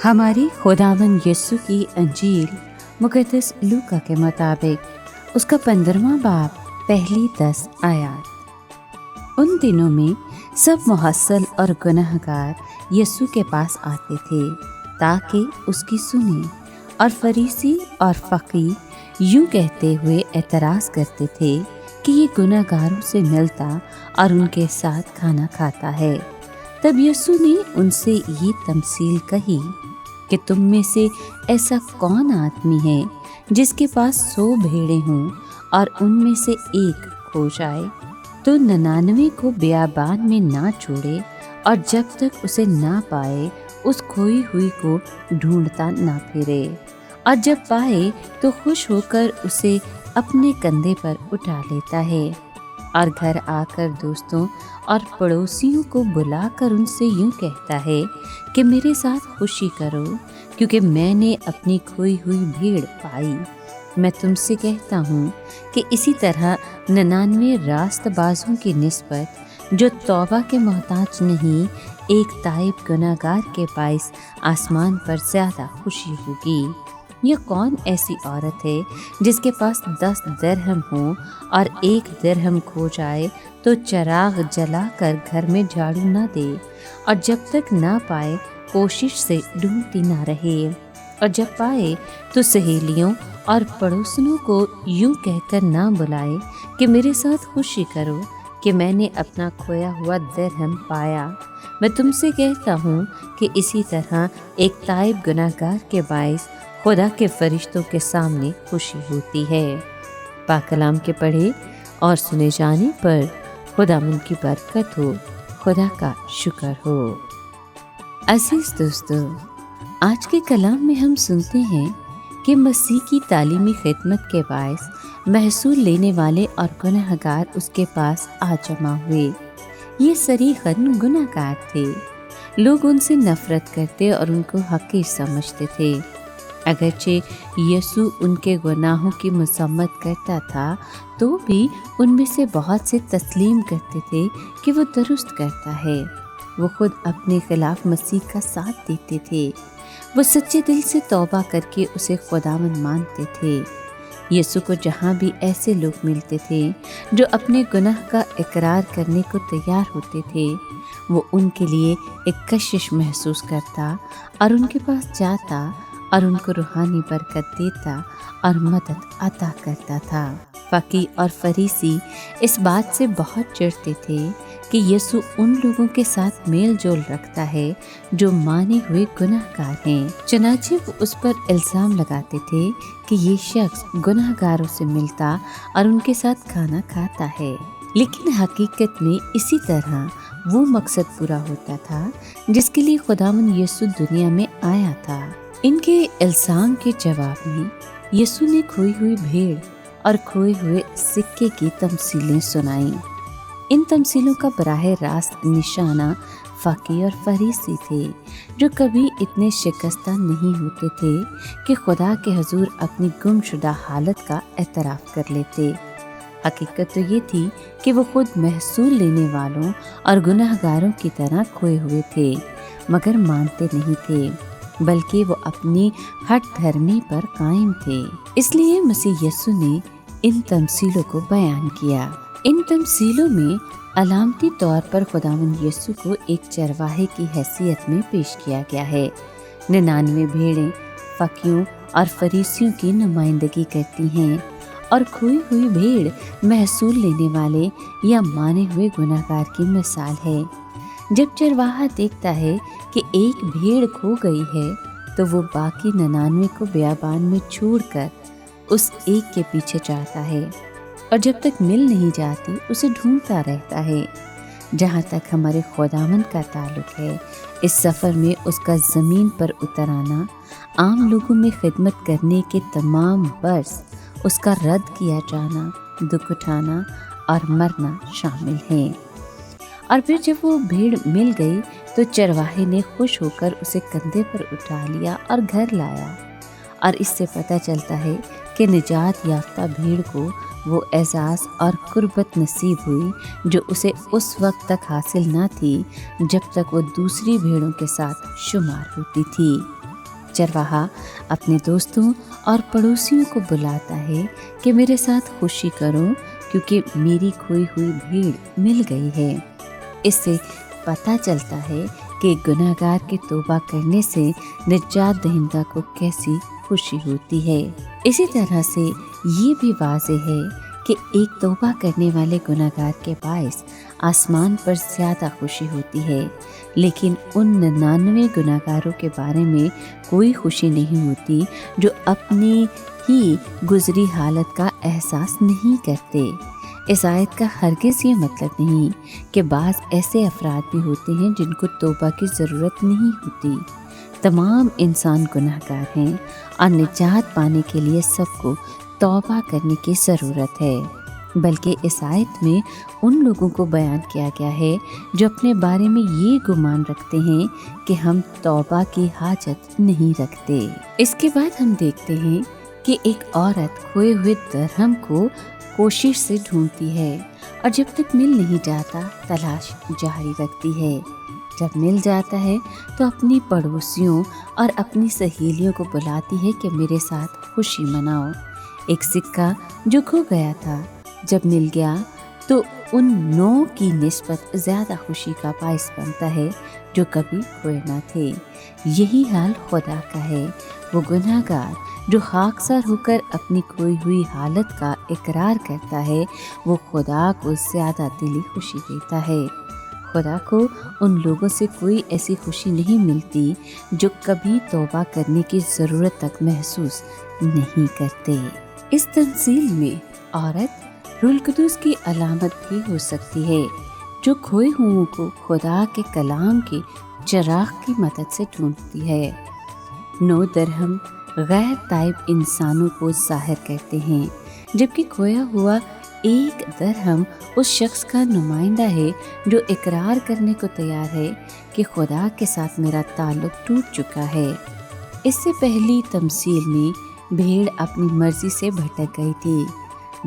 हमारी खुदावन यीशु की अंजील मुक़द्दस लूका के मुताबिक उसका 15वां बाब पहली 10 आयत। उन दिनों में सब मुहस्सल और गुनहगार यीशु के पास आते थे ताकि उसकी सुने, और फरीसी और फ़कीह यूँ कहते हुए एतराज़ करते थे कि ये गुनहगारों से मिलता और उनके साथ खाना खाता है। तब यीशु ने उनसे ये तमसील कही कि तुम में से ऐसा कौन आदमी है जिसके पास 100 भेड़ें हों और उनमें से एक खो जाए, तो 99 को बियाबान में ना छोड़े और जब तक उसे ना पाए उस खोई हुई को ढूंढता ना फिरे, और जब पाए तो खुश होकर उसे अपने कंधे पर उठा लेता है, और घर आकर दोस्तों और पड़ोसियों को बुलाकर उनसे यूँ कहता है कि मेरे साथ खुशी करो, क्योंकि मैंने अपनी खोई हुई भेड़ पाई। मैं तुमसे कहता हूँ कि इसी तरह 99 रास्तबाजों की निस्बत जो तौबा के मोहताज नहीं, एक ताइब गुनाहगार के बाइस आसमान पर ज़्यादा खुशी होगी। यह कौन ऐसी औरत है जिसके पास 10 दिरहम हो और 1 दिरहम खो जाए तो चिराग जलाकर घर में झाड़ू न दे, और जब तक ना पाए कोशिश से ढूंढती ना रहे, और जब पाए तो सहेलियों और पड़ोसनों को यूं कहकर ना बुलाए कि मेरे साथ खुशी करो कि मैंने अपना खोया हुआ दिरहम पाया। मैं तुमसे कहता हूँ कि इसी तरह एक ताइब गुनाहगार के बाइस खुदा के फरिश्तों के सामने खुशी होती है। पाक कलाम के पढ़े और सुने जाने पर खुदावंद की बरकत हो, खुदा का शुक्र हो। अजीज दोस्तों, आज के कलाम में हम सुनते हैं कि मसीह की तालीमी खिदमत के बायस महसूल लेने वाले और गुनहगार उसके पास आ जमा हुए। ये सरीखन गुनहगार थे। लोग उनसे नफरत करते और उनको हकीर समझते थे। अगरचे यीशु उनके गुनाहों की मसम्मत करता था तो भी उनमें से बहुत से तस्लीम करते थे कि वो दुरुस्त करता है। वो खुद अपने खिलाफ मसीह का साथ देते थे। वो सच्चे दिल से तौबा करके उसे खुदावंद मानते थे। यीशु को जहाँ भी ऐसे लोग मिलते थे जो अपने गुनाह का इकरार करने को तैयार होते थे, वो उनके लिए एक कशिश महसूस करता और उनके पास जाता और उनको रूहानी बरकत देता और मदद अता करता था। फ़कीह और फरीसी इस बात से बहुत चिढ़ते थे कि यीशु उन लोगों के साथ मेल जोल रखता है जो माने हुए गुनाहगार हैं। चनाचे वो उस पर इल्ज़ाम लगाते थे कि ये शख्स गुनाहगारों से मिलता और उनके साथ खाना खाता है। लेकिन हकीकत में इसी तरह वो मकसद पूरा होता था जिसके लिए खुदावंद यीशु दुनिया में आया था। इनके इल्ज़ाम के जवाब में यीशु ने खोई हुई भेड़ और खोए हुए सिक्के की तमसीलें सुनाई। इन तमसीलों का बराह रास्त निशाना फ़कीह और फरीसी थे, जो कभी इतने शिकस्ता नहीं होते थे कि खुदा के हुजूर अपनी गुमशुदा हालत का एतराफ़ कर लेते। हकीकत तो ये थी कि वो खुद महसूल लेने वालों और गुनाहगारों की तरह खोए हुए थे, मगर मानते नहीं थे, बल्कि वो अपनी हठ धर्मी पर कायम थे। इसलिए मसीह यीशु ने इन तमसीलों को बयान किया। इन तमसीलों में अलामती तौर पर खुदावंद यीशु को एक चरवाहे की हैसियत में पेश किया गया है। 99 भेड़ें फ़कीहों और फरीसियों की नुमाइंदगी करती हैं, और खोई हुई भेड़ महसूल लेने वाले या माने हुए गुनाहगार की मिसाल है। जब चरवाहा देखता है कि एक भेड़ खो गई है तो वो बाकी 99 को बियाबान में छोड़कर उस एक के पीछे जाता है, और जब तक मिल नहीं जाती उसे ढूंढता रहता है। जहाँ तक हमारे खुदावंद का ताल्लुक है, इस सफ़र में उसका ज़मीन पर उतर आना, आम लोगों में खिदमत करने के तमाम बर्स उसका रद्द किया जाना, दुख उठाना और मरना शामिल है। और फिर जब वो भेड़ मिल गई तो चरवाहे ने खुश होकर उसे कंधे पर उठा लिया और घर लाया। और इससे पता चलता है कि निजात याफ्ता भेड़ को वो एजाज़ और कुर्बत नसीब हुई जो उसे उस वक्त तक हासिल ना थी जब तक वो दूसरी भेड़ों के साथ शुमार होती थी। चरवाहा अपने दोस्तों और पड़ोसियों को बुलाता है कि मेरे साथ खुशी करो क्योंकि मेरी खोई हुई भीड़ मिल गई है। इससे पता चलता है कि गुनहगार के तौबा करने से निजात दहिंदा को कैसी खुशी होती है। इसी तरह से ये भी वाज़ेह है कि एक तौबा करने वाले गुनहगार के बाइस आसमान पर ज़्यादा खुशी होती है, लेकिन उन 99 गुनहगारों के बारे में कोई खुशी नहीं होती जो अपनी ही गुजरी हालत का एहसास नहीं करते। इस आयत का हरगिज़ ये मतलब नहीं कि बाज़ ऐसे अफराद भी होते हैं जिनको तौबा की ज़रूरत नहीं होती। तमाम इंसान गुनहगार हैं और निजात पाने के लिए सबको तौबा करने की ज़रूरत है। बल्कि इस आयत में उन लोगों को बयान किया गया है जो अपने बारे में ये गुमान रखते हैं कि हम तौबा की हाजत नहीं रखते। इसके बाद हम देखते हैं कि एक औरत खोए हुए दरहम को कोशिश से ढूंढती है और जब तक मिल नहीं जाता तलाश जारी रखती है। जब मिल जाता है तो अपनी पड़ोसियों और अपनी सहेलियों को बुलाती है कि मेरे साथ खुशी मनाओ। एक सिक्का जो खो गया था जब मिल गया तो उन 9 की निस्बत ज़्यादा खुशी का बाइस बनता है जो कभी खोए ना थे। यही हाल खुदा का है। वो गुनहगार जो खाकसार होकर अपनी खोई हुई हालत का इकरार करता है, वो खुदा को ज़्यादा दिली खुशी देता है। खुदा को उन लोगों से कोई ऐसी खुशी नहीं मिलती जो कभी तौबा करने की ज़रूरत तक महसूस नहीं करते। इस तंजील में औरत रूहुल कुद्दूस की अलामत भी हो सकती है जो खोए हुओं को खुदा के कलाम के चिराग की मदद से ढूंढती है। 9 दरहम गैर ताइब इंसानों को ज़ाहिर करते हैं, जबकि खोया हुआ एक दरहम उस शख्स का नुमाइंदा है जो इकरार करने को तैयार है कि खुदा के साथ मेरा ताल्लुक टूट चुका है। इससे पहली तमसील में भेड़ अपनी मर्जी से भटक गई थी।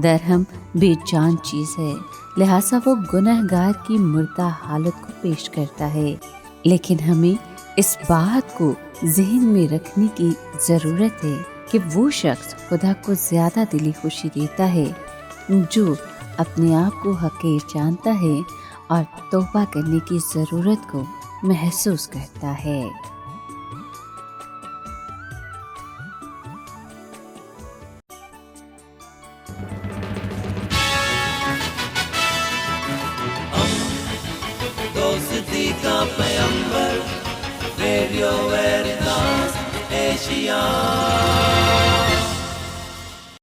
दरहम बेजान चीज़ है, लिहाजा वो गुनहगार की मुर्दा हालत को पेश करता है। लेकिन हमें इस बात को जहन में रखने की ज़रूरत है कि वो शख्स खुदा को ज़्यादा दिली खुशी देता है जो अपने आप को हकीर जानता है और तौबा करने की ज़रूरत को महसूस करता है। दोस्ती का पैगंबर रेडियो वेरितास एशिया।